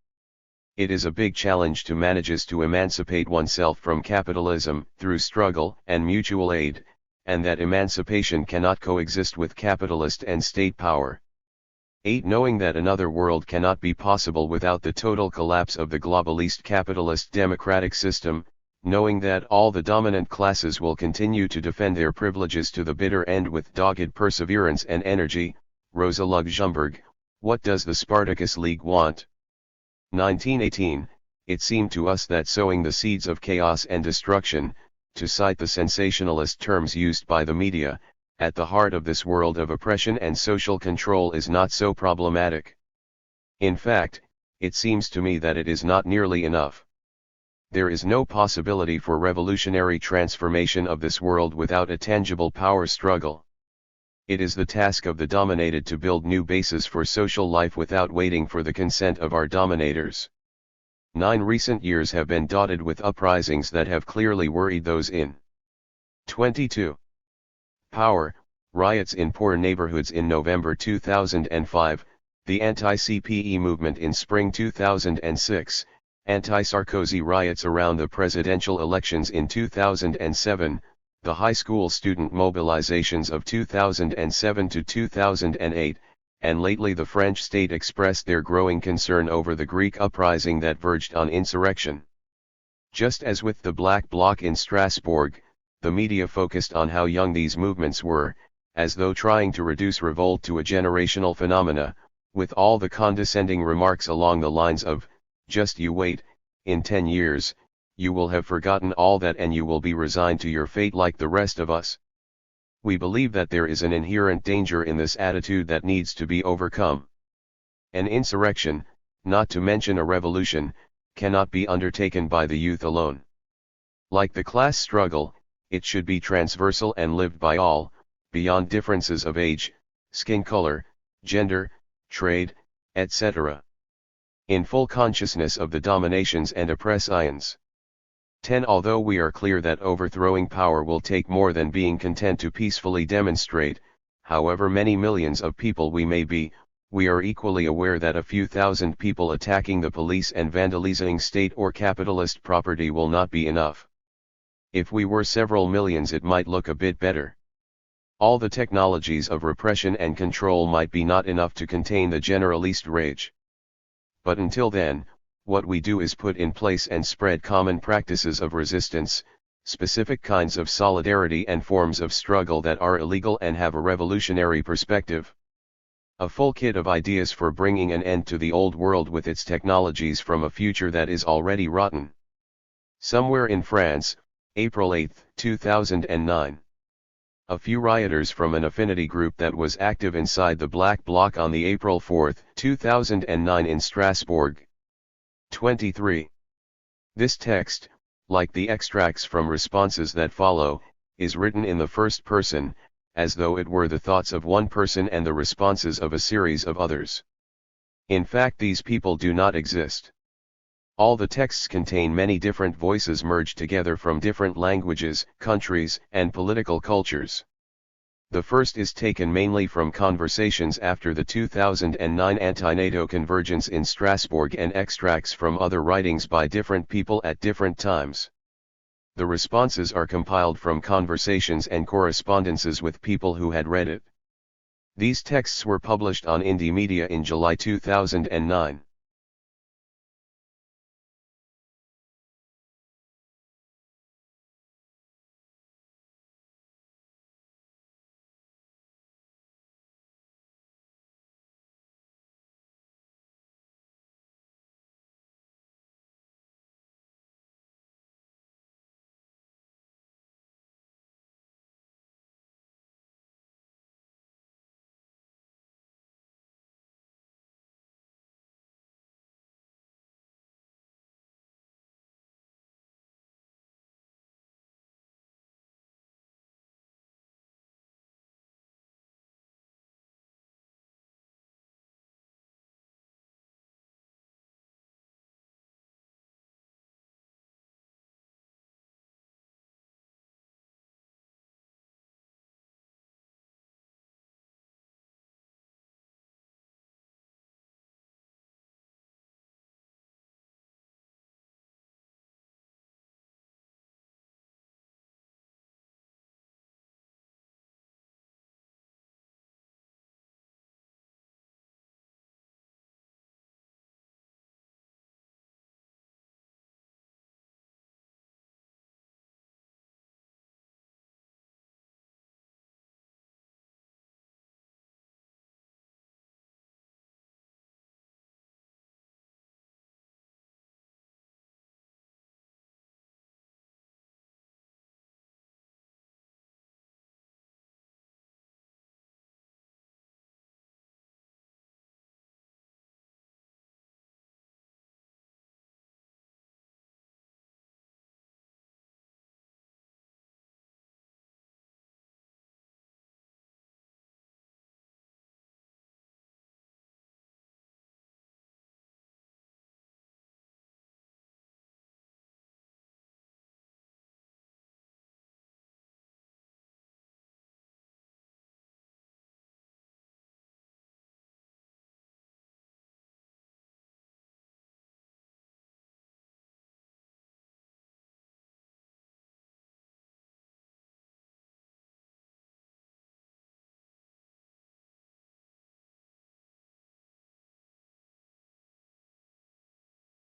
It is a big challenge to manage to emancipate oneself from capitalism through struggle and mutual aid, and that emancipation cannot coexist with capitalist and state power. 8. Knowing that another world cannot be possible without the total collapse of the globalist capitalist democratic system, knowing that all the dominant classes will continue to defend their privileges to the bitter end with dogged perseverance and energy. Rosa Luxemburg, what does the Spartacus League want? 1918, it seemed to us that sowing the seeds of chaos and destruction, to cite the sensationalist terms used by the media, at the heart of this world of oppression and social control is not so problematic. In fact, it seems to me that it is not nearly enough. There is no possibility for revolutionary transformation of this world without a tangible power struggle. It is the task of the dominated to build new bases for social life without waiting for the consent of our dominators. 9 recent years have been dotted with uprisings that have clearly worried those in 22. Power, riots in poor neighborhoods in November 2005, the anti-CPE movement in spring 2006, anti-Sarkozy riots around the presidential elections in 2007, the high school student mobilizations of 2007 to 2008, and lately the French state expressed their growing concern over the Greek uprising that verged on insurrection. Just as with the Black Bloc in Strasbourg, the media focused on how young these movements were, as though trying to reduce revolt to a generational phenomena, with all the condescending remarks along the lines of, "Just you wait, in 10 years, you will have forgotten all that and you will be resigned to your fate like the rest of us." We believe that there is an inherent danger in this attitude that needs to be overcome. An insurrection, not to mention a revolution, cannot be undertaken by the youth alone. Like the class struggle, it should be transversal and lived by all, beyond differences of age, skin color, gender, trade, etc. In full consciousness of the dominations and oppressions. 10. Although we are clear that overthrowing power will take more than being content to peacefully demonstrate, however many millions of people we may be, we are equally aware that a few thousand people attacking the police and vandalizing state or capitalist property will not be enough. If we were several millions it might look a bit better. All the technologies of repression and control might be not enough to contain the generalist rage. But until then, what we do is put in place and spread common practices of resistance, specific kinds of solidarity and forms of struggle that are illegal and have a revolutionary perspective. A full kit of ideas for bringing an end to the old world with its technologies from a future that is already rotten. Somewhere in France, April 8, 2009. A few rioters from an affinity group that was active inside the Black Bloc on the April 4, 2009 in Strasbourg. 23. This text, like the extracts from responses that follow, is written in the first person, as though it were the thoughts of one person and the responses of a series of others. In fact, these people do not exist. All the texts contain many different voices merged together from different languages, countries, and political cultures. The first is taken mainly from conversations after the 2009 anti-NATO convergence in Strasbourg and extracts from other writings by different people at different times. The responses are compiled from conversations and correspondences with people who had read it. These texts were published on Indie Media in July 2009.